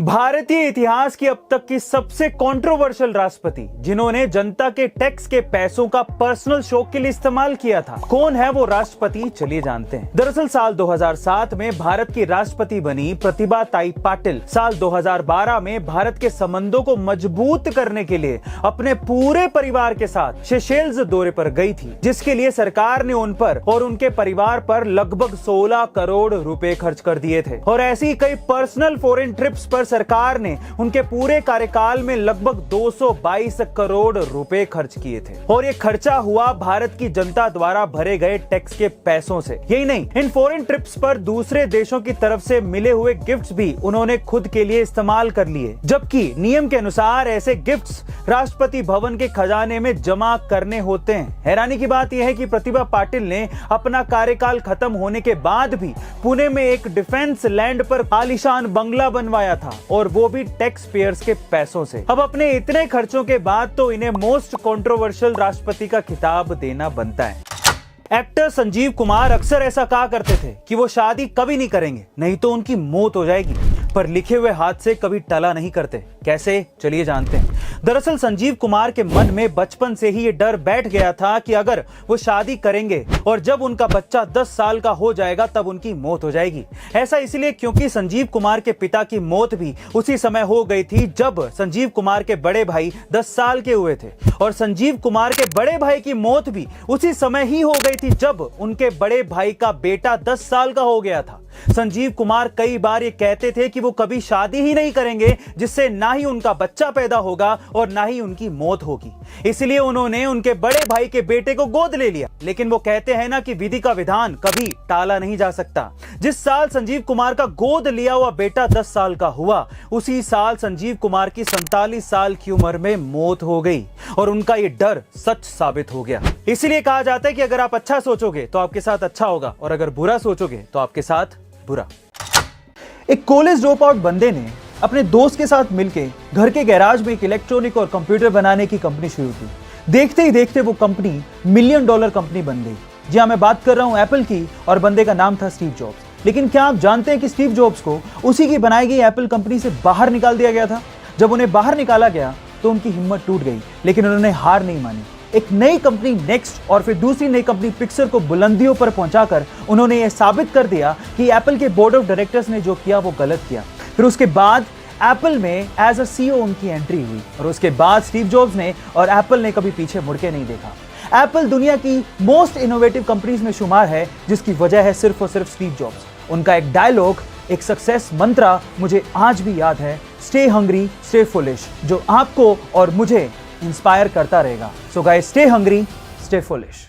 भारतीय इतिहास की अब तक की सबसे कंट्रोवर्शियल राष्ट्रपति जिन्होंने जनता के टैक्स के पैसों का पर्सनल शौक के लिए इस्तेमाल किया था, कौन है वो राष्ट्रपति, चलिए जानते हैं। दरअसल साल 2007 में भारत की राष्ट्रपति बनी प्रतिभा ताई पाटिल साल 2012 में भारत के संबंधों को मजबूत करने के लिए अपने पूरे परिवार के साथ सेशेल्स दौरे पर गई थी, जिसके लिए सरकार ने उन पर और उनके परिवार पर लगभग 16 करोड़ रुपए खर्च कर दिए थे। और ऐसी कई पर्सनल फॉरेन ट्रिप्स पर सरकार ने उनके पूरे कार्यकाल में लगभग 222 करोड़ रुपए खर्च किए थे। और ये खर्चा हुआ भारत की जनता द्वारा भरे गए टैक्स के पैसों से। यही नहीं, इन फॉरेन ट्रिप्स पर दूसरे देशों की तरफ से मिले हुए गिफ्ट्स भी उन्होंने खुद के लिए इस्तेमाल कर लिए, जबकि नियम के अनुसार ऐसे गिफ्ट्स राष्ट्रपति भवन के खजाने में जमा करने होते हैं। हैरानी की बात यह है कि प्रतिभा पाटिल ने अपना कार्यकाल खत्म होने के बाद भी पुणे में एक डिफेंस लैंड पर आलीशान बंगला बनवाया था, और वो भी टैक्स पेयर्स के पैसों से। अब अपने इतने खर्चों के बाद तो इन्हें मोस्ट कंट्रोवर्शियल राष्ट्रपति का खिताब देना बनता है। एक्टर संजीव कुमार अक्सर ऐसा कहा करते थे कि वो शादी कभी नहीं करेंगे, नहीं तो उनकी मौत हो जाएगी, पर लिखे हुए हाथ से कभी टला नहीं करते। कैसे, चलिए जानते हैं। दरअसल संजीव कुमार के मन में बचपन से ही ये डर बैठ गया था कि अगर वो शादी करेंगे और जब उनका बच्चा 10 साल का हो जाएगा तब उनकी मौत हो जाएगी। ऐसा इसलिए क्योंकि संजीव कुमार के पिता की मौत भी उसी समय हो गई थी जब संजीव कुमार के बड़े भाई 10 साल के हुए थे, और संजीव कुमार के बड़े भाई की मौत भी उसी समय ही हो गई थी जब उनके बड़े भाई का बेटा 10 साल का हो गया था। संजीव कुमार कई बार ये कहते थे कि वो कभी शादी ही नहीं करेंगे, जिससे ना ही उनका बच्चा पैदा होगा और ना ही उनकी मौत होगी। इसलिए उन्होंने उनके बड़े भाई के बेटे को गोद ले लिया। लेकिन वो कहते हैं ना कि विधि का विधान कभी टाला नहीं जा सकता। जिस साल संजीव कुमार का गोद लिया हुआ बेटा 10 साल का हुआ, उसी साल संजीव कुमार की 47 साल की उम्र में मौत हो गई, और उनका ये डर सच साबित हो गया। इसलिए कहा जाता है कि अगर आप अच्छा सोचोगे तो आपके साथ अच्छा होगा, और अगर बुरा सोचोगे तो आपके साथ बुरा। एक कॉलेज ड्रॉप आउट बंदे ने अपने दोस्त के साथ मिलकर घर के गैराज में एक इलेक्ट्रॉनिक और कंप्यूटर बनाने की कंपनी शुरू की। देखते ही देखते वो कंपनी $1 मिलियन कंपनी बन गई। जी हाँ, मैं बात कर रहा हूं एप्पल की, और बंदे का नाम था स्टीव जॉब्स। लेकिन क्या आप जानते हैं कि स्टीव जॉब्स को उसी की बनाई गई एप्पल कंपनी से बाहर निकाल दिया गया था। जब उन्हें बाहर निकाला गया तो उनकी हिम्मत टूट गई, लेकिन उन्होंने हार नहीं मानी। एक नई कंपनी नेक्स्ट और फिर दूसरी नई कंपनी पिक्सर को बुलंदियों पर पहुंचाकर उन्होंने यह साबित कर दिया कि एप्पल के बोर्ड ऑफ डायरेक्टर्स ने जो किया वो गलत किया। फिर उसके बाद एप्पल में एज अ सीईओ उनकी एंट्री हुई, और उसके बाद स्टीव जॉब्स ने और एप्पल ने कभी पीछे मुड़ के नहीं देखा। एप्पल दुनिया की मोस्ट इनोवेटिव कंपनीज में शुमार है, जिसकी वजह है सिर्फ और सिर्फ स्टीव जॉब्स। उनका एक डायलॉग, एक सक्सेस मंत्रा मुझे आज भी याद है, स्टे हंग्री स्टे फुलिश, जो आपको और मुझे इंस्पायर करता रहेगा। So guys, stay hungry stay foolish.